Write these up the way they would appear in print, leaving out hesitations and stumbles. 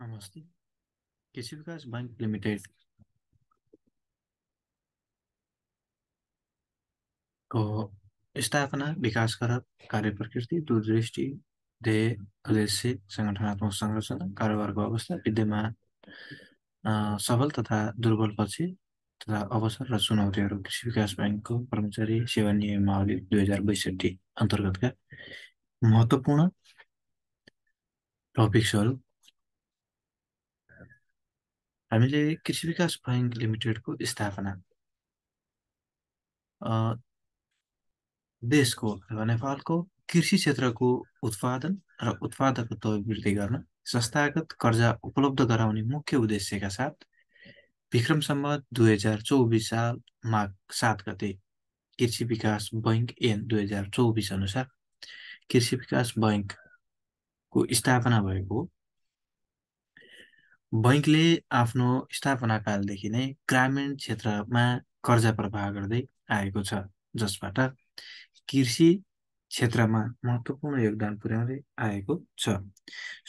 नमस्ते। कृषि विकास बैंक लिमिटेड को स्थापना, विकास कर कार्य प्रकृति, दूरदृष्टि, ध्येय, उद्देश्य, संगठनात्मक संरचना, कारोबारको अवस्था, विद्यमान सबल तथा दुर्बल पक्ष तथा अवसर र चुनौतीहरू कृषि विकास बैंकको कर्मचारी सेवा नियमावली 2062 अन्तर्गतका महत्त्वपूर्ण टपिक्सहरू हामीले कृषि विकास बैंक लिमिटेडको स्थापना अ, देशको अथवा नेपालको कृषि क्षेत्रको उत्पादन र उत्पादकत्व वृद्धि गर्न संस्थागत कर्जा उपलब्ध गराउने मुख्य उद्देश्यका साथ विक्रम सम्वत 2024 साल माघ 7 गते कृषि विकास बैंक ऐन 2024 अनुसार कृषि विकास बैंकको स्थापना भएको हो। बैंकले आफ्नो स्थापना कालदेखि नै ग्रामीण क्षेत्रमा कर्जा प्रवाह गर्दै आएको छ, जसबाट कृषि क्षेत्रमा महत्त्वपूर्ण योगदान पुर्याउँदै आएको छ।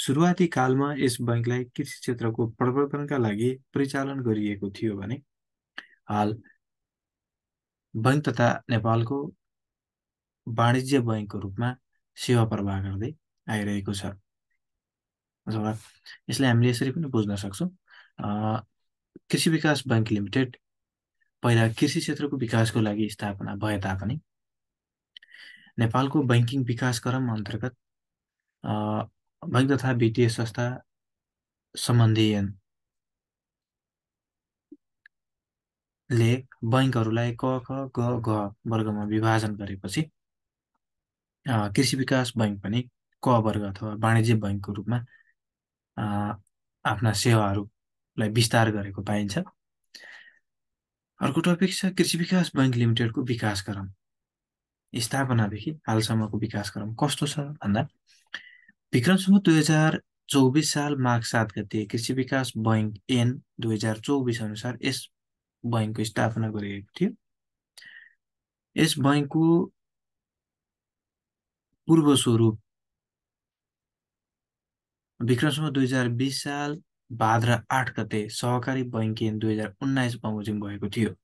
सुरुवाती कालमा यस बैंकलाई कृषि क्षेत्रको प्रवर्धनका लागि परिचालन गरिएको थियो भने हाल बैंक तथा नेपालको वाणिज्य बैंकको रूपमा सेवा प्रवाह गर्दै आइरहेको छ। अथवा यसलाई हामीले यसरी पनि बुझ्न सक्छौँ। कृषि विकास बैंक लिमिटेड पहिला कृषि क्षेत्रको विकासको लागि स्थापना भए तापनि नेपालको बैंकिङ विकासक्रम अन्तर्गत बैंक तथा वित्तीय संस्था सम्बन्धी ऐनले बैंकहरूलाई क, ख, ग, घ वर्गमा विभाजन गरेपछि कृषि विकास बैंक पनि क वर्ग अथवा वाणिज्य बैंकको रूपमा आफ्ना सेवाहरूलाई विस्तार गरेको पाइन्छ। अर्को टपिक छ कृषि विकास बैंक लिमिटेडको विकासक्रम। स्थापनादेखि हालसम्मको विकासक्रम कस्तो छ भन्दा विक्रम सम्वत 2024 साल माघ 7 गते कृषि विकास बैंक ऐन 2024 अनुसार यस बैंकको स्थापना गरिएको थियो। यस बैंकको पूर्व स्वरूप विक्रम सम्वत 2020 साल भाद्र 8 गते सहकारी बैंक ऐन 2019 बमोजिम भएको थियो।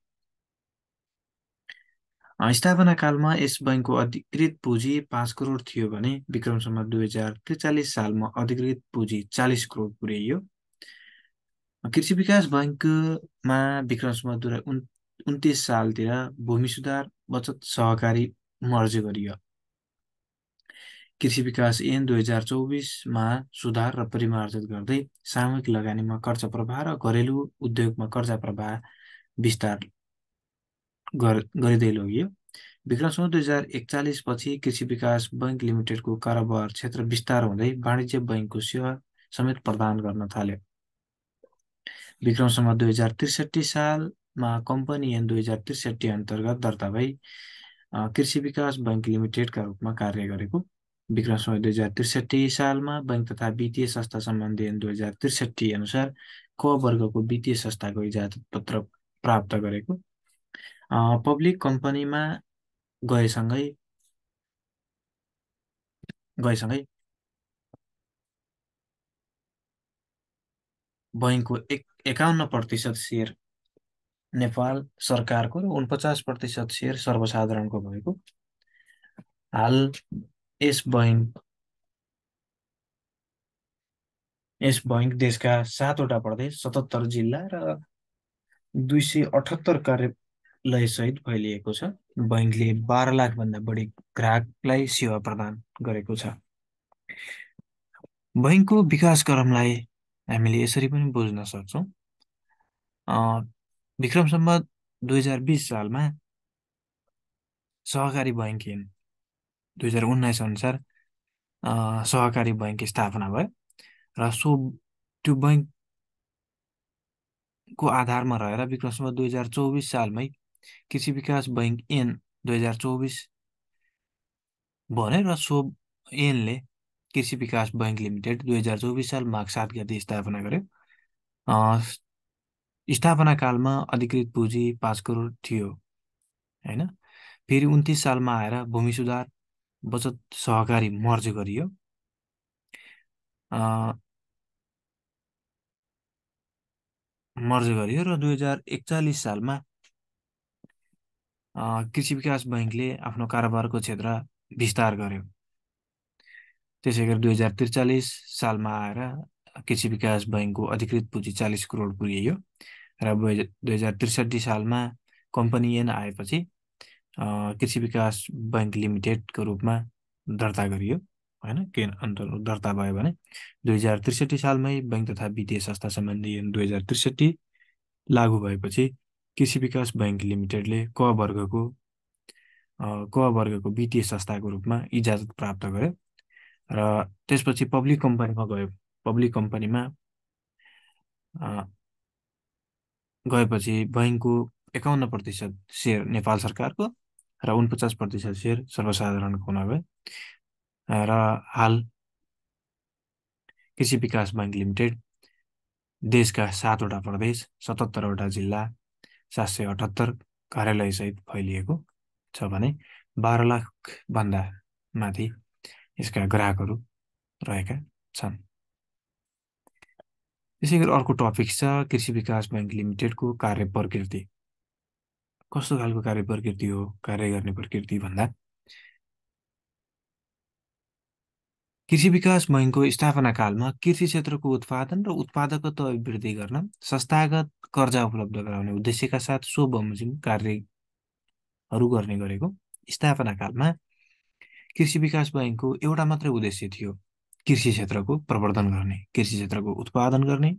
स्थापना कालमा यस बैंकको अधिकृत पुँजी 5 करोड थियो भने विक्रम सम्वत 2043 सालमा अधिकृत पुँजी 40 करोड पुर्याइयो। कृषि विकास बैंकमा विक्रम सम्वत 2029 सालतिर भूमि सुधार बचत सहकारी मर्ज गरियो। कृषि विकास ऐन 2024मा सुधार र परिमार्जित गर्दै सामूहिक लगानीमा कर्जा प्रवाह र घरेलु उद्योगमा कर्जा प्रवाह विस्तार गरिँदै लगियो। विक्रम सम्वत 2041 पछि कृषि विकास बैंक लिमिटेडको कारोबार क्षेत्र विस्तार हुँदै वाणिज्य बैंकको सेवा समेत प्रदान गर्न थाल्यो। विक्रम सम्वत 2063 सालमा कम्पनी ऐन 2063 अन्तर्गत दर्ता भई कृषि विकास बैंक लिमिटेडका रूपमा कार्य गरेको। विक्रम सम्वत 2063 सालमा बैंक तथा वित्तीय संस्था सम्बन्धी ऐन 2063 अनुसार क वर्गको वित्तीय संस्थाको इजाजत पत्र प्राप्त गरेको। पब्लिक कम्पनीमा गएसँगै बैंकको 51% सेयर नेपाल सरकारको र 49% सेयर सर्वसाधारणको भएको। हाल यस बैंक देशका 7वटा प्रदेश, 77 जिल्ला र 278 कार्यालय सहित फैलिएको छ। बैंकले 12 लाख भन्दा बढी ग्राहकलाई सेवा प्रदान गरेको छ। बैंकको विकासक्रमलाई हामीले यसरी पनि बुझ्न सक्छौँ। विक्रम सम्वत 2020 सालमा सहकारी बैंक ऐन 2019 अनुसार सहकारी बैंक स्थापना भयो र त्यो बैंकको आधारमा रहेर विक्रम सम्वत 2024 सालमै कृषि विकास बैंक ऐन 2024 बन्यो र सो ऐनले कृषि विकास बैंक लिमिटेड 2024 साल माघ 7 गते स्थापना गर्यो। स्थापना कालमा अधिकृत पुँजी 5 करोड थियो होइन। फेरि 29 सालमा आएर भूमि सुधार बचत सहकारी मर्ज गरियो। मर्ज गरियो र 2041 सालमा कृषि विकास बैङ्कले आफ्नो कारोबारको क्षेत्र विस्तार गर्यो। त्यसै गरी 2043 सालमा आएर कृषि विकास बैङ्कको अधिकृत पुँजी 40 करोड पुर्याइयो र 2063 सालमा कम्पनी ऐन आएपछि कृषि विकास बैङ्क लिमिटेडको रूपमा दर्ता गरियो होइन। के अन्तर्गत दर्ता भयो भने 2063 सालमै बैङ्क तथा वित्तीय संस्था सम्बन्धी ऐन 2063 लागू भएपछि कृषि विकास बैङ्क लिमिटेडले क वर्गको वित्तीय संस्थाको रूपमा इजाजत प्राप्त गर्यो र त्यसपछि पब्लिक कम्पनीमा गयो। पब्लिक कम्पनीमा गएपछि बैङ्कको 51% सेयर नेपाल सरकारको र 49% सेयर सर्वसाधारणको हुन गयो र हाल कृषि विकास बैङ्क लिमिटेड देशका 7वटा प्रदेश 77वटा जिल्ला 778 कार्यालयसहित फैलिएको छ भने 12 लाखभन्दा माथि यसका ग्राहकहरू रहेका छन्। त्यसै गरी अर्को टपिक छ कृषि विकास बैङ्क लिमिटेडको कार्य प्रकृति। कस्तो खालको कार्य प्रकृति हो? कार्य गर्ने प्रकृति भन्दा कृषि विकास बैङ्कको स्थापना कालमा कृषि क्षेत्रको उत्पादन र उत्पादकत्व अभिवृद्धि गर्न संस्थागत कर्जा उपलब्ध गराउने उद्देश्यका साथ सो बमोजिम कार्यहरू गर्ने गरेको। स्थापना कालमा कृषि विकास बैङ्कको एउटा मात्रै उद्देश्य थियो, कृषि क्षेत्रको प्रवर्धन गर्ने, कृषि क्षेत्रको उत्पादन गर्ने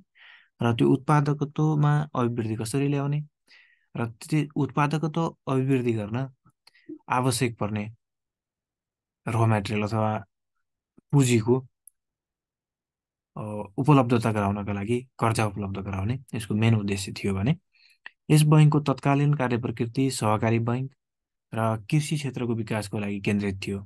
र त्यो उत्पादकत्वमा अभिवृद्धि कसरी ल्याउने र त्यो उत्पादकत्व अभिवृद्धि गर्न आवश्यक पर्ने र मेटेरियल अथवा पुँजीको उपलब्धता गराउनका लागि कर्जा उपलब्ध गराउने यसको मेन उद्देश्य थियो भने यस बैङ्कको तत्कालीन कार्य प्रकृति सहकारी बैङ्क र कृषि क्षेत्रको विकासको लागि केन्द्रित थियो।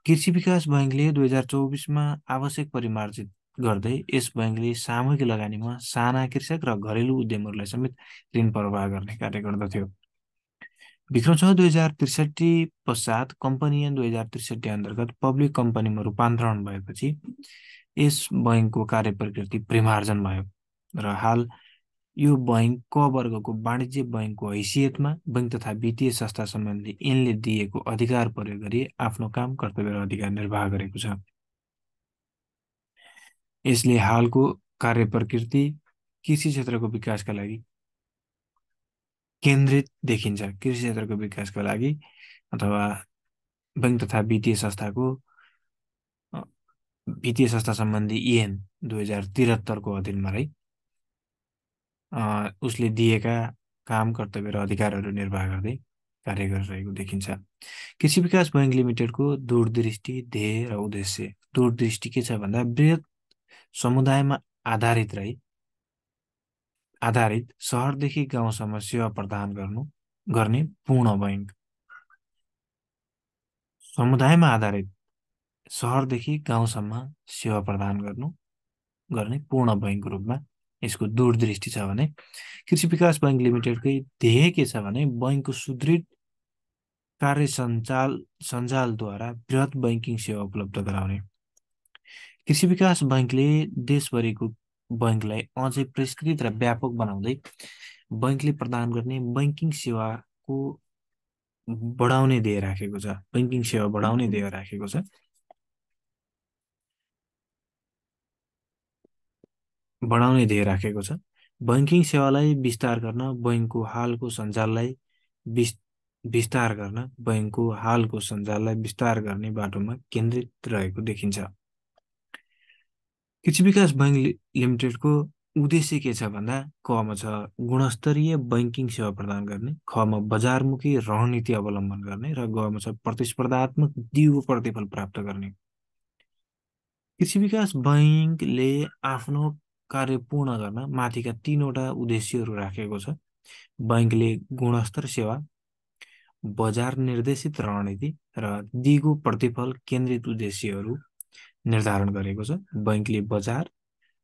कृषि विकास बैङ्कले 2024मा आवश्यक परिमार्जित गर्दै यस बैङ्कले सामूहिक लगानीमा साना कृषक र घरेलु उद्यमहरूलाई समेत ऋण प्रवाह गर्ने कार्य गर्दथ्यो। विक्रम सम्वत 2063 पश्चात कम्पनी ऐन 2063 अन्तर्गत पब्लिक कम्पनीमा रूपान्तरण भएपछि यस बैङ्कको कार्य प्रकृति परिमार्जन भयो र हाल यो बैङ्क क वर्गको वाणिज्य बैङ्कको हैसियतमा बैङ्क तथा वित्तीय संस्था सम्बन्धी ऐनले दिएको अधिकार प्रयोग गरी आफ्नो काम कर्तव्य र अधिकार निर्वाह गरेको छ। यसले हालको कार्य प्रकृति कृषि क्षेत्रको विकासका लागि केन्द्रित देखिन्छ। कृषि क्षेत्रको विकासका लागि अथवा बैङ्क तथा वित्तीय संस्था सम्बन्धी ऐन 2073को अधीनमा रही उसले दिएका काम कर्तव्य र अधिकारहरू निर्वाह गर्दै कार्य गरिरहेको देखिन्छ। कृषि विकास बैङ्क लिमिटेडको दूरदृष्टि ध्येय र उद्देश्य। दूरदृष्टि के छ भन्दा बृहत समुदायमा आधारित सहरदेखि गाउँसम्म सेवा प्रदान गर्ने पूर्ण बैङ्क। समुदायमा आधारित सहरदेखि गाउँसम्म सेवा प्रदान गर्ने पूर्ण बैङ्कको रूपमा यसको दूरदृष्टि छ भने कृषि विकास बैङ्क लिमिटेडकै ध्येय के छ भने बैङ्कको सुदृढ कार्य सञ्जालद्वारा बृहत बैङ्किङ सेवा उपलब्ध गराउने। कृषि विकास बैङ्कले देशभरिको बैङ्कलाई अझै परिष्कृत र व्यापक बनाउँदै बैङ्कले प्रदान गर्ने बैङ्किङ सेवाको बढाउने ध्येय राखेको छ। बैङ्किङ सेवा बढाउने ध्येय राखेको छ। बैङ्किङ सेवालाई विस्तार गर्न बैङ्कको हालको सञ्जाललाई विस्तार गर्ने बाटोमा केन्द्रित रहेको देखिन्छ। कृषि विकास बैङ्क लिमिटेडको उद्देश्य के छ भन्दा कमा छ गुणस्तरीय बैङ्किङ सेवा प्रदान गर्ने, खमा बजारमुखी रणनीति अवलम्बन गर्ने र गमा छ प्रतिस्पर्धात्मक दिगो प्रतिफल प्राप्त गर्ने। कृषि विकास बैङ्कले आफ्नो कार्य पूर्ण गर्न माथिका 3वटा उद्देश्यहरू राखेको छ। बैङ्कले गुणस्तर सेवा, बजार निर्देशित रणनीति र दिगो प्रतिफल केन्द्रित उद्देश्यहरू निर्धारण गरेको छ। बैङ्कले बजार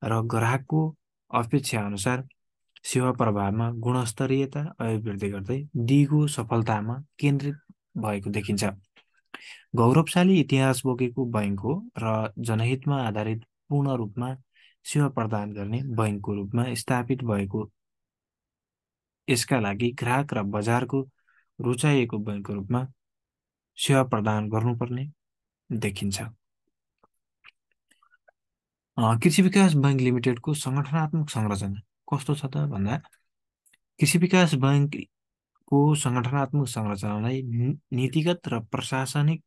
र ग्राहकको अपेक्षा अनुसार सेवा प्रभावमा गुणस्तरीयता अभिवृद्धि गर्दै दिगो सफलतामा केन्द्रित भएको देखिन्छ। गौरवशाली इतिहास बोकेको बैङ्क हो र जनहितमा आधारित पूर्ण रूपमा सेवा प्रदान गर्ने बैंकको रूपमा स्थापित भएको, यसका लागि ग्राहक र बजारको रुचाइएको बैंकको रूपमा सेवा प्रदान गर्नुपर्ने देखिन्छ। कृषि विकास बैंक लिमिटेडको सङ्गठनात्मक संरचना कस्तो छ त भन्दा, कृषि विकास बैंकको सङ्गठनात्मक संरचनालाई नीतिगत र प्रशासनिक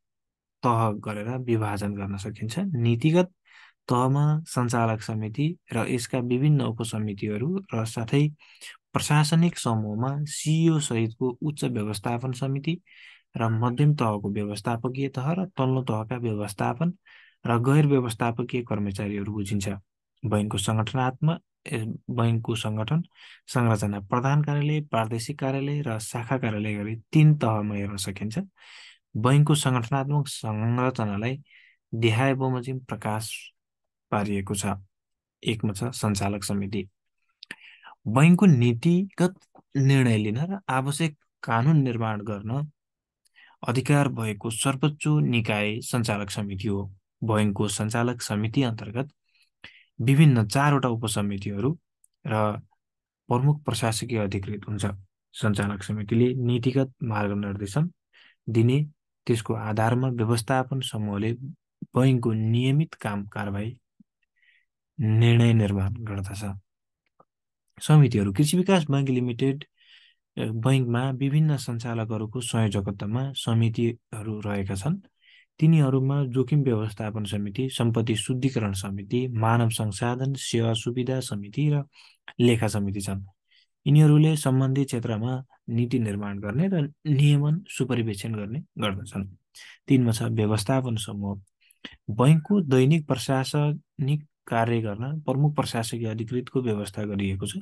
तह गरेर विभाजन गर्न सकिन्छ। नीतिगत तहमा सञ्चालक समिति र यसका विभिन्न उपसमितिहरू र साथै प्रशासनिक समूहमा सिइओ सहितको उच्च व्यवस्थापन समिति र मध्यम तहको व्यवस्थापकीय तह र तल्लो तहका व्यवस्थापन र गैर व्यवस्थापकीय कर्मचारीहरू बुझिन्छ। बैंकको सङ्गठनात्मक बैंकको सङ्गठन संरचना प्रधान कार्यालय, प्रादेशिक कार्यालय र शाखा कार्यालय गरी 3 तहमा हेर्न सकिन्छ। बैंकको सङ्गठनात्मक संरचनालाई देहाय बमोजिम प्रकाश पारिएको छ। एकमा छ सञ्चालक समिति। बैंकको नीतिगत निर्णय लिन र आवश्यक कानुन निर्माण गर्न अधिकार भएको सर्वोच्च निकाय सञ्चालक समिति हो। बैंकको सञ्चालक समिति अन्तर्गत विभिन्न 4वटा उपसमितिहरू र प्रमुख प्रशासकीय अधिकृत हुन्छ। सञ्चालक समितिले नीतिगत मार्गनिर्देशन दिने, त्यसको आधारमा व्यवस्थापन समूहले बैंकको नियमित काम कारबाही निर्णय निर्माण गर्दछ। समितिहरू कृषि विकास बैंक लिमिटेड बैंकमा विभिन्न सञ्चालकहरूको संयोजकत्वमा समितिहरू रहेका छन्। तिनीहरूमा जोखिम व्यवस्थापन समिति, सम्पत्ति शुद्धिकरण समिति, मानव संसाधन सेवा सुविधा समिति र लेखा समिति छन्। यिनीहरूले सम्बन्धित क्षेत्रमा नीति निर्माण गर्ने र नियमन सुपरिवेक्षण गर्ने गर्दछन्। 3मा छ व्यवस्थापन समूह। बैंकको दैनिक प्रशासनिक कार्य गर्न प्रमुख प्रशासकीय अधिकृतको व्यवस्था गरिएको छ।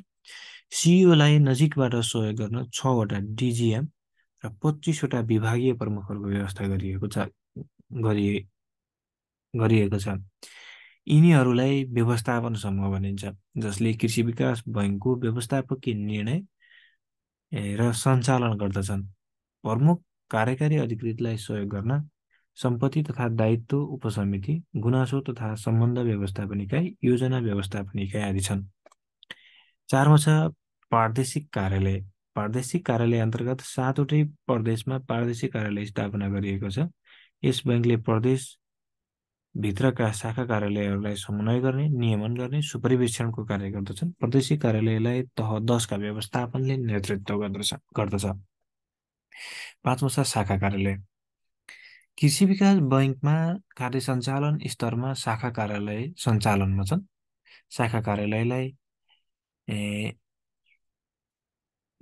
सिइओलाई नजिकबाट सहयोग गर्न 6वटा डिजिएम र 25वटा विभागीय प्रमुखहरूको व्यवस्था गरिएको छ। यिनीहरूलाई व्यवस्थापन समूह भनिन्छ, जसले कृषि विकास बैंकको व्यवस्थापकीय निर्णय र सञ्चालन गर्दछन्। प्रमुख कार्यकारी अधिकृतलाई सहयोग गर्न सम्पत्ति तथा दायित्व उपसमिति, गुनासो तथा सम्बन्ध व्यवस्थापन इकाइ, योजना व्यवस्थापन इकाइ आदि छन्। 4मा छ प्रादेशिक कार्यालय। प्रादेशिक कार्यालय अन्तर्गत 7वटै प्रदेशमा प्रादेशिक कार्यालय स्थापना गरिएको छ। यस बैंकले प्रदेश भित्रका शाखा कार्यालयहरूलाई समन्वय गर्ने, नियमन गर्ने, सुपरिवेक्षणको कार्य गर्दछन्। प्रादेशिक कार्यालयलाई तह 10 का व्यवस्थापनले नेतृत्व गर्दछ। 5मा छ शाखा कार्यालय। कृषि विकास बैंकमा कार्य सञ्चालन स्तरमा शाखा कार्यालय सञ्चालनमा छन्। शाखा कार्यालयलाई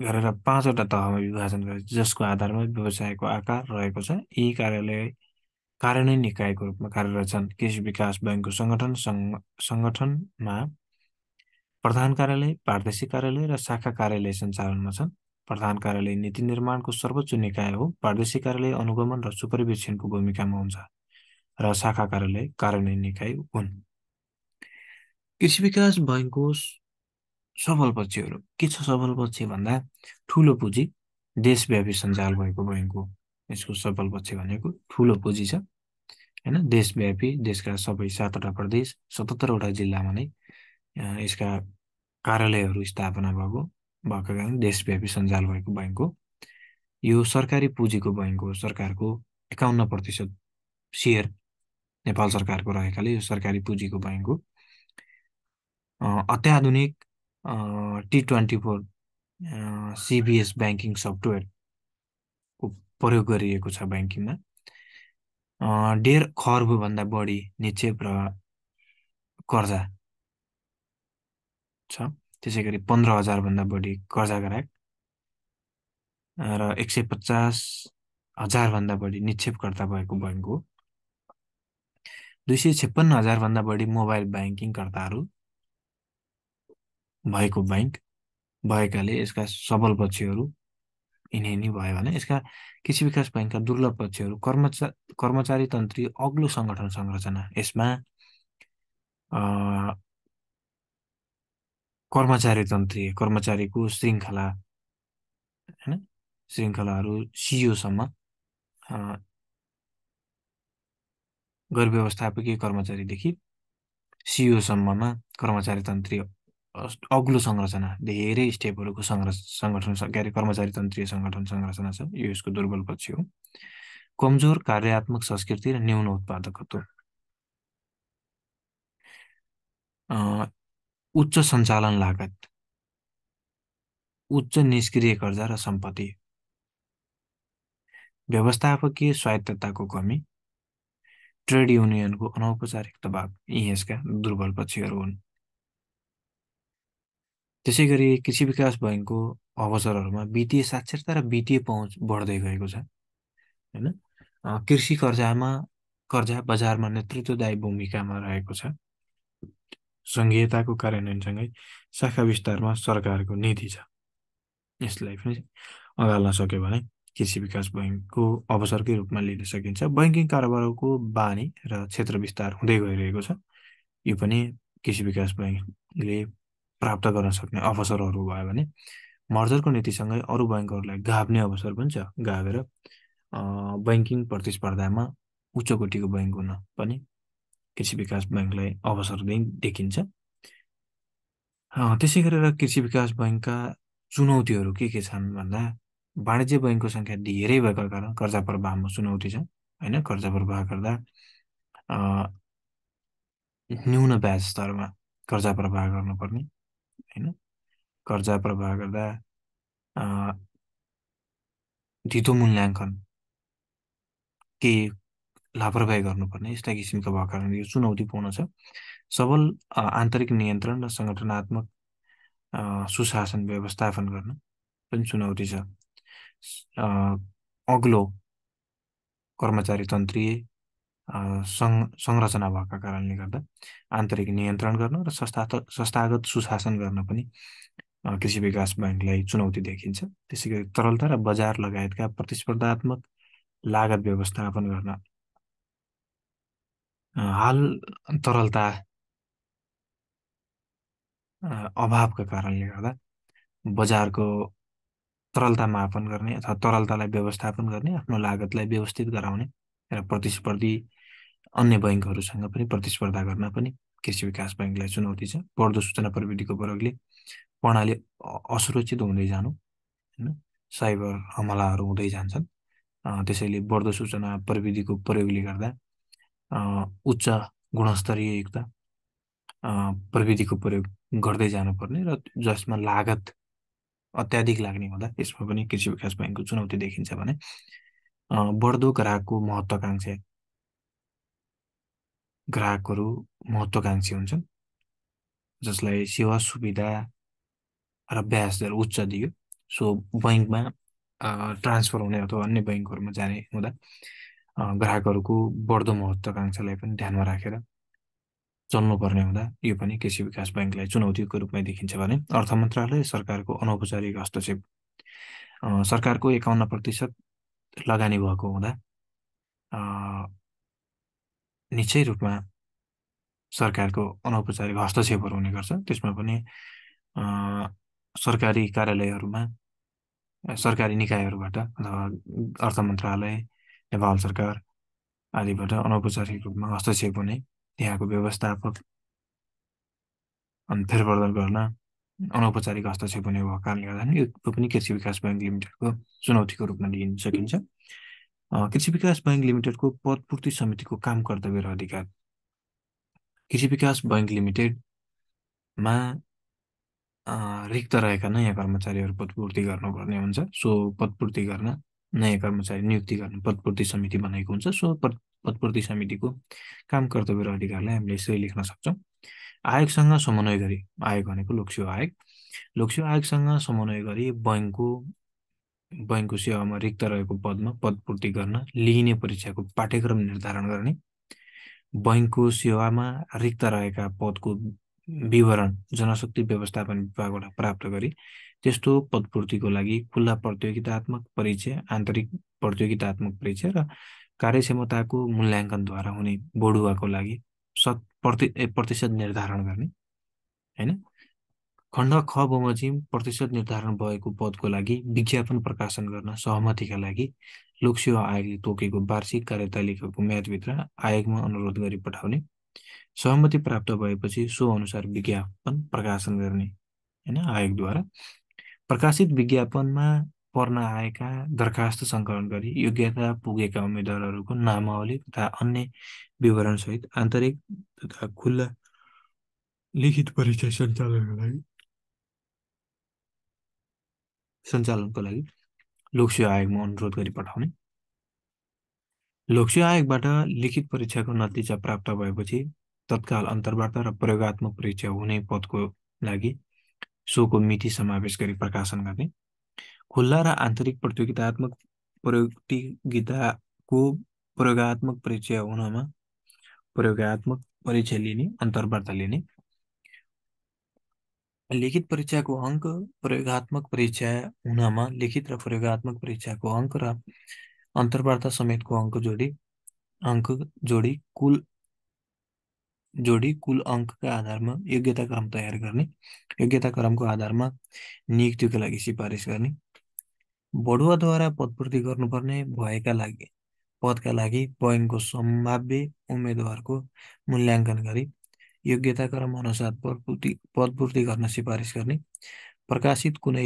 गरेर 5वटा तहमा विभाजन गरिन्छ, जसको आधारमा व्यवसायको आकार रहेको छ। यी कार्यालय कार्यान्वयन निकायको रूपमा कार्यरत छन्। कृषि विकास बैंकको सङ्गठनमा प्रधान कार्यालय, प्रादेशिक कार्यालय र शाखा कार्यालय सञ्चालनमा छन्। प्रधान कार्यालय नीति निर्माणको सर्वोच्च निकाय हो। प्रादेशिक कार्यालय अनुगमन र सुपरिवेक्षणको भूमिकामा हुन्छ र शाखा कार्यालय कार्यान्वयन निकाय हुन्। कृषि विकास बैंकको सबल पक्षहरू के छ? सबल पक्ष भन्दा ठुलो पुँजी, देशव्यापी सञ्जाल भएको बैंक हो। यसको सबल पक्ष भनेको ठुलो पुँजी छ, हैन? देशव्यापी, देशका सबै 7वटा प्रदेश, 77वटा जिल्लामा नै यसका कार्यालयहरू स्थापना भएको कारण देशव्यापी सञ्जाल भएको बैंक हो। यो सरकारी पुँजीको बैंक हो। सरकारको 51% सेयर नेपाल सरकारको रहेकाले यो सरकारी पुँजीको बैंक हो। अत्याधुनिक T24 CBS ब्याङ्किङ सफ्टवेयरको प्रयोग गरिएको छ ब्याङ्किङमा। 1.5 खर्बभन्दा बढी निक्षेप र कर्जा छ। त्यसै गरी 15,000 भन्दा बढी कर्जा ग्राहक र 150,000 भन्दा बढी निक्षेपकर्ता भएको बैंक हो। 256,000 भन्दा बढी मोबाइल ब्याङ्किङ कर्ताहरू भएको बैंक भएकाले यसका सबल पक्षहरू यिनै नै भयो भने यसका कृषि विकास बैंकका दुर्लभ पक्षहरू कर्मचारी तन्त्री अग्लो सङ्गठन संरचना। यसमा कर्मचारी तन्त्री, कर्मचारीको श्रृङ्खला, हैन? श्रृङ्खलाहरू सिइओसम्म, गैर व्यवस्थापकीय कर्मचारीदेखि सिओसम्ममा कर्मचारी तन्त्रीय अग्लो संरचना, धेरै स्टेपहरूको सङ्गठन के अरे कर्मचारी तन्त्रीय सङ्गठन संरचना छ। यो यसको दुर्बल पक्ष हो। कमजोर कार्यात्मक संस्कृति र न्यून उत्पादकत्व, उच्च सञ्चालन लागत, उच्च निष्क्रिय कर्जा र सम्पत्ति, व्यवस्थापकीय स्वायत्तताको कमी, ट्रेड युनियनको अनौपचारिक दबाव, यी यसका दुर्बल पक्षहरू हुन्। त्यसै गरी कृषि विकास बैङ्कको अवसरहरूमा वित्तीय साक्षरता र वित्तीय पहुँच बढ्दै गएको छ, होइन? कृषि कर्जा बजारमा नेतृत्वदायी भूमिकामा रहेको छ। सङ्घीयताको कार्यान्वयनसँगै शाखा विस्तारमा सरकारको नीति छ। यसलाई पनि अँगाल्न सक्यो भने कृषि विकास बैङ्कको अवसरकै रूपमा लिन सकिन्छ। बैङ्किङ कारोबारको बानी र क्षेत्र विस्तार हुँदै गइरहेको छ। यो पनि कृषि विकास बैङ्कले प्राप्त गर्न सक्ने अवसरहरू भयो भने मर्जरको नीतिसँगै अरू बैङ्कहरूलाई गाभ्ने अवसर पनि छ। गाभेर बैङ्किङ प्रतिस्पर्धामा उच्च कोटीको बैङ्क हुन पनि कृषि विकास बैङ्कलाई अवसर देखिन्छ। त्यसै गरेर कृषि विकास बैङ्कका चुनौतीहरू के छन् भन्दा वाणिज्य बैङ्कको सङ्ख्या धेरै भएको कारण कर्जा प्रवाहमा चुनौती छ, होइन? कर्जा प्रवाह गर्दा न्यून ब्याज स्तरमा कर्जा प्रवाह गर्नुपर्ने, होइन? कर्जा प्रवाह गर्दा धितो मूल्याङ्कन के लापरवाही गर्नुपर्ने, यस्ता किसिमका भएको कारण यो चुनौतीपूर्ण छ। सबल आन्तरिक नियन्त्रण र सङ्गठनात्मक सुशासन व्यवस्थापन गर्न पनि चुनौती छ। अग्लो कर्मचारी तन्त्रीय संरचना भएका कारणले गर्दा आन्तरिक नियन्त्रण गर्न र संस्थागत सुशासन गर्न पनि कृषि विकास बैङ्कलाई चुनौती देखिन्छ। त्यसै गरी तरलता र बजार लगायतका प्रतिस्पर्धात्मक लागत व्यवस्थापन गर्न हाल तरलता अभावका कारणले गर्दा बजारको तरलता मापन गर्ने अथवा तरलतालाई व्यवस्थापन गर्ने, आफ्नो लागतलाई व्यवस्थित गराउने र प्रतिस्पर्धी अन्य बैङ्कहरूसँग पनि प्रतिस्पर्धा गर्न पनि कृषि विकास बैङ्कलाई चुनौती छ। बढ्दो सूचना प्रविधिको प्रयोगले प्रणाली असुरक्षित हुँदै जानु, होइन? साइबर हमलाहरू हुँदै जान्छन्। त्यसैले बढ्दो सूचना प्रविधिको प्रयोगले गर्दा उच्च गुणस्तरीययुक्त प्रविधिको प्रयोग गर्दै जानुपर्ने र जसमा लागत अत्याधिक लाग्ने हुँदा यसमा पनि कृषि विकास बैङ्कको चुनौती देखिन्छ भने बढ्दो ग्राहकहरू महत्त्वाकाङ्क्षी हुन्छन्, जसलाई सेवा सुविधा र ब्याज दर उच्च दियो। सो बैङ्कमा ट्रान्सफर हुने अथवा अन्य बैङ्कहरूमा जाने हुँदा ग्राहकहरूको बढ्दो महत्त्वाकाङ्क्षालाई पनि ध्यानमा राखेर चल्नुपर्ने हुँदा यो पनि कृषि विकास बैङ्कलाई चुनौतीको रूपमा देखिन्छ भने अर्थ मन्त्रालय सरकारको अनौपचारिक हस्तक्षेप, सरकारको 51% लगानी भएको हुँदा निश्चय रूपमा सरकारको अनौपचारिक हस्तक्षेपहरू हुने गर्छ। त्यसमा पनि सरकारी कार्यालयहरूमा सरकारी निकायहरूबाट अथवा अर्थ मन्त्रालय, नेपाल सरकार आदिबाट अनौपचारिक रूपमा हस्तक्षेप हुने, त्यहाँको व्यवस्थापक अनि फेरबदल गर्न अनौपचारिक हस्तक्षेप हुने भएको कारणले गर्दा यो पनि कृषि विकास बैङ्क लिमिटेडको चुनौतीको रूपमा लिन सकिन्छ। कृषि विकास बैङ्क लिमिटेडको पदपूर्ति समितिको काम कर्तव्य र अधिकार। कृषि विकास बैङ्क लिमिटेडमा रिक्त रहेका नयाँ कर्मचारीहरू पदपूर्ति गर्नुपर्ने हुन्छ। सो पदपूर्ति गर्न नयाँ कर्मचारी नियुक्ति गर्न पदपूर्ति समिति बनाएको हुन्छ। सो पदपूर्ति समितिको काम कर्तव्य र अधिकारलाई हामीले यसरी लेख्न सक्छौँ। आयोगसँग समन्वय गरी, आयोग भनेको लोकसेवा आयोग, लोकसेवा आयोगसँग समन्वय गरी बैङ्कको सेवामा रिक्त रहेको पदमा पदपूर्ति गर्न लिइने परीक्षाको पाठ्यक्रम निर्धारण गर्ने, बैङ्कको सेवामा रिक्त रहेका पदको विवरण जनशक्ति व्यवस्थापन विभागबाट प्राप्त गरी त्यस्तो पदपूर्तिको लागि खुल्ला प्रतियोगितात्मक परीक्षा, आन्तरिक प्रतियोगितात्मक परीक्षा र कार्यक्षमताको मूल्याङ्कनद्वारा हुने बढुवाको लागि 100% निर्धारण गर्ने, होइन? खण्ड ख बमोजिम प्रतिशत निर्धारण भएको पदको लागि विज्ञापन प्रकाशन गर्न सहमतिका लागि लोकसेवा आयोगले तोकेको वार्षिक कार्यतालिकाको म्यादभित्र आयोगमा अनुरोध गरी पठाउने सहमति प्राप्त भएपछि सो अनुसार विज्ञापन प्रकाशन गर्ने होइन आयोगद्वारा प्रकाशित विज्ञापनमा पर्न आएका दरखास्त सङ्कलन गरी योग्यता पुगेका उम्मेद्वारहरूको नामावली तथा अन्य विवरणसहित आन्तरिक तथा खुल्ला लिखित परीक्षा सञ्चालनको लागि लोकसेवा आयोगमा अनुरोध गरी पठाउने। लोकसेवा आयोगबाट लिखित परीक्षाको नतिजा प्राप्त भएपछि तत्काल अन्तर्वार्ता र प्रयोगात्मक परीक्षा हुने पदको लागि सोको मिति समावेश गरी प्रकाशन गर्ने। खुल्ला र आन्तरिक प्रतियोगिताको प्रयोगात्मक परीक्षा हुनमा प्रयोगात्मक परीक्षा लिने, अन्तर्वार्ता लिने। लिखित परीक्षाको अङ्क प्रयोगात्मक परीक्षा हुनमा लिखित र प्रयोगात्मक परीक्षाको अङ्क र अन्तर्वार्ता समेतको अङ्क जोडी कुल अङ्कका आधारमा योग्यता क्रम तयार गर्ने। योग्यता क्रमको आधारमा नियुक्तिको लागि सिफारिस गर्ने। बढुवाद्वारा पदपूर्ति गर्नुपर्ने पदका लागि बैंकको सम्भाव्य उम्मेद्वारको मूल्याङ्कन गरी योग्यता क्रम अनुसार पदपूर्ति गर्न सिफारिस गर्ने। प्रकाशित कुनै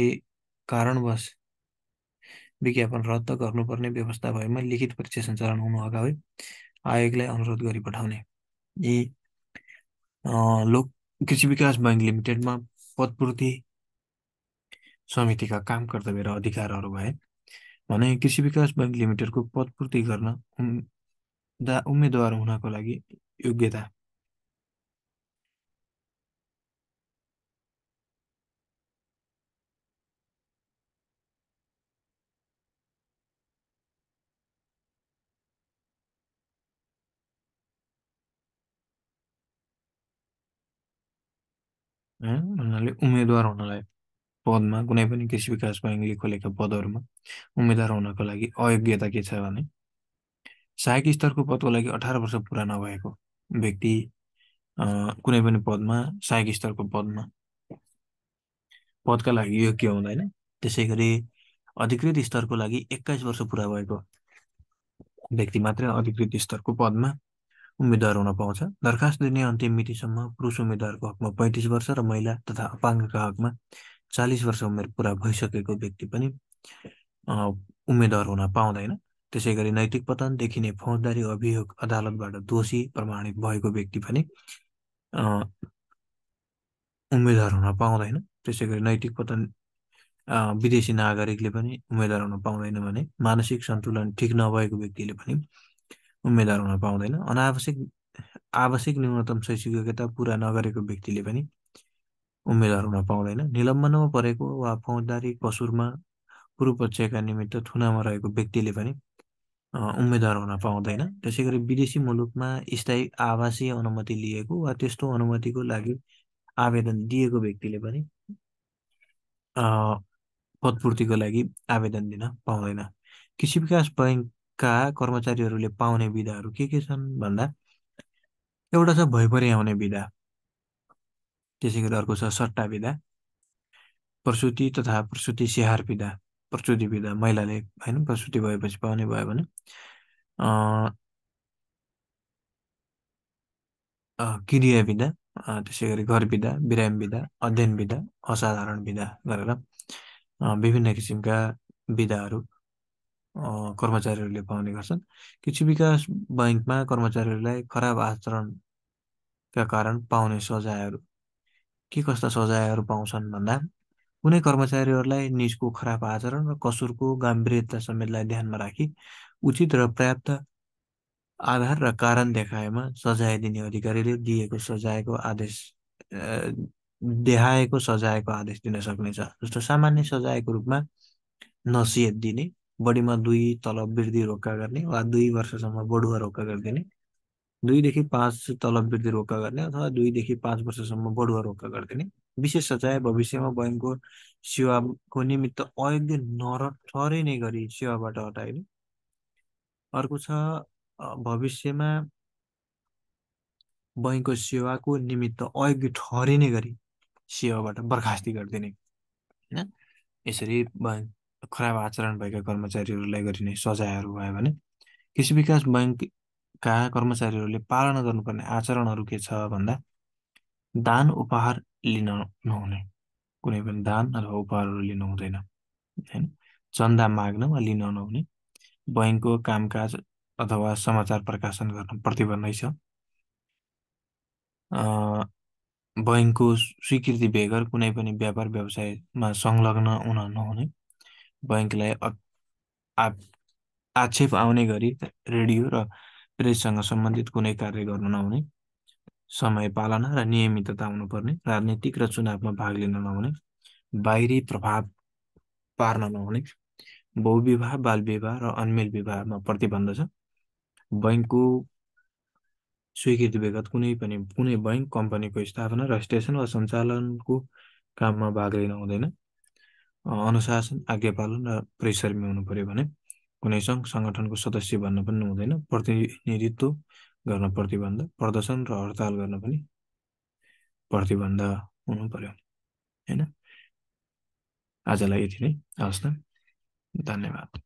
कारणवश विज्ञापन रद्द गर्नुपर्ने व्यवस्था भएमा लिखित परीक्षा सञ्चालन हुनु अगावै आयोगलाई अनुरोध गरी पठाउने। यी कृषि विकास बैंक लिमिटेडमा पदपूर्ति समितिका काम कर्तव्य र अधिकारहरू भए भने कृषि विकास बैंक लिमिटेडको पदपूर्ति गर्न उम्मेद्वार हुनको लागि योग्यता उनीहरूले उम्मेद्वार हुनलाई पदमा कुनै पनि कृषि विकास बैङ्कले खोलेका पदहरूमा उम्मेद्वार हुनको लागि अयोग्यता के छ भने सहायक स्तरको पदको लागि 18 वर्ष पुरा नभएको व्यक्ति कुनै पनि पदमा सहायक स्तरको पदका लागि योग्य हुँदैन। त्यसै गरी अधिकृत स्तरको लागि 21 वर्ष पुरा भएको व्यक्ति मात्रै अधिकृत स्तरको पदमा उम्मेद्वार हुन पाउँछ। दरखास्त दिने अन्तिम मितिसम्म पुरुष उम्मेद्वारको हकमा 35 वर्ष र महिला तथा अपाङ्गका हकमा 40 वर्ष उमेर पुरा भइसकेको व्यक्ति पनि उम्मेद्वार हुन पाउँदैन। त्यसै गरी नैतिक पतन देखिने फौजदारी अभियोग अदालतबाट दोषी प्रमाणित भएको व्यक्ति पनि उम्मेद्वार हुन पाउँदैन। त्यसै गरी नैतिक पतन विदेशी नागरिकले पनि उम्मेद्वार हुन पाउँदैन भने मानसिक सन्तुलन ठिक नभएको व्यक्तिले पनि उम्मेद्वार हुन पाउँदैन। आवश्यक न्यूनतम शैक्षिक योग्यता पुरा नगरेको व्यक्तिले पनि उम्मेद्वार हुन पाउँदैन। निलम्बनमा परेको वा फौजदारी कसुरमा पूर्व पक्षका निमित्त थुनामा रहेको व्यक्तिले पनि उम्मेद्वार हुन पाउँदैन। त्यसै गरी विदेशी मुलुकमा स्थायी आवासीय अनुमति लिएको वा त्यस्तो अनुमतिको लागि आवेदन दिएको व्यक्तिले पनि पदपूर्तिको लागि आवेदन दिन पाउँदैन। कृषि विकास बैंकका कर्मचारीहरूले पाउने बिदाहरू के छन् भन्दा एउटा छ भइपरि आउने बिदा, त्यसै गरी अर्को छ सट्टा बिदा, प्रसुति तथा प्रसुति स्याहार बिदा, प्रसुति बिदा महिलाले होइन प्रसुति भएपछि पाउने भयो भने क्रिया बिदा, त्यसै गरी घर बिदा, बिराम बिदा, अध्ययन बिदा, असाधारण बिदा गरेर विभिन्न किसिमका बिदाहरू कर्मचारीहरूले पाउने गर्छन्। कृषि विकास बैंकमा कर्मचारीहरूलाई खराब आचरणका कारण पाउने सजायहरू के कस्ता सजायहरू पाउँछन् भन्दा कुनै कर्मचारीहरूलाई निजको खराब आचरण र कसुरको गम्भीरता समेतलाई ध्यानमा राखी उचित र पर्याप्त आधार र कारण देखाएमा सजाय दिने अधिकारीले देखाएको सजायको आदेश दिन सक्नेछ। जस्तो सामान्य सजायको रूपमा नसिहत दिने, बढीमा 2 तलब वृद्धि रोक्का गर्ने वा 2 वर्षसम्म बढुवा रोक्का गरिदिने, 2 देखि 5 तलब वृद्धि रोक्का गर्ने अथवा 2 देखि 5 वर्षसम्म बढुवा रोक्का गरिदिने। विशेष सजाय भविष्यमा बैंकको सेवाको निमित्त अयोग्य ठहरिने गरी सेवाबाट हटाइने। अर्को छ भविष्यमा बैंकको सेवाको निमित्त अयोग्य ठहरिने गरी सेवाबाट बर्खास्ती गरिदिने होइन। यसरी खराब आचरण भएका कर्मचारीहरूलाई गरिने सजायहरू भयो भने कृषि विकास बैंक का कर्मचारीहरूले पालना गर्नुपर्ने आचरणहरू के छ भन्दा दान उपहार लिन नहुने, कुनै पनि दान अथवा उपहारहरू लिनु हुँदैन, होइन। चन्दा माग्न वा लिन नहुने, बैङ्कको कामकाज अथवा समाचार प्रकाशन गर्न प्रतिबन्धै छ। बैङ्कको स्वीकृति बेगर कुनै पनि व्यापार व्यवसायमा संलग्न हुन नहुने, बैङ्कलाई आक्षेप आउने गरी रेडियो र प्रेससँग सम्बन्धित कुनै कार्य गर्न नहुने, समय पालना र नियमितता हुनुपर्ने, राजनीतिक र चुनावमा भाग लिन नहुने, बाहिरी प्रभाव पार्न नहुने, बहुविवाह बालविवाह र अनमेल विवाहमा प्रतिबन्ध छ। बैङ्कको स्वीकृति बेगर कुनै बैङ्क कम्पनीको स्थापना, रजिस्ट्रेसन वा सञ्चालनको काममा भाग लिन हुँदैन। अनुशासन, आज्ञा पालन र परिश्रमी हुनु पर्यो भने कुनै सङ्घ सङ्गठनको सदस्य बन्न पनि हुँदैन। प्रतिनिधित्व गर्न प्रतिबन्ध, प्रदर्शन र हडताल गर्न पनि प्रतिबन्ध हुनु पर्यो, होइन। आजलाई यति नै, हवस् त, धन्यवाद।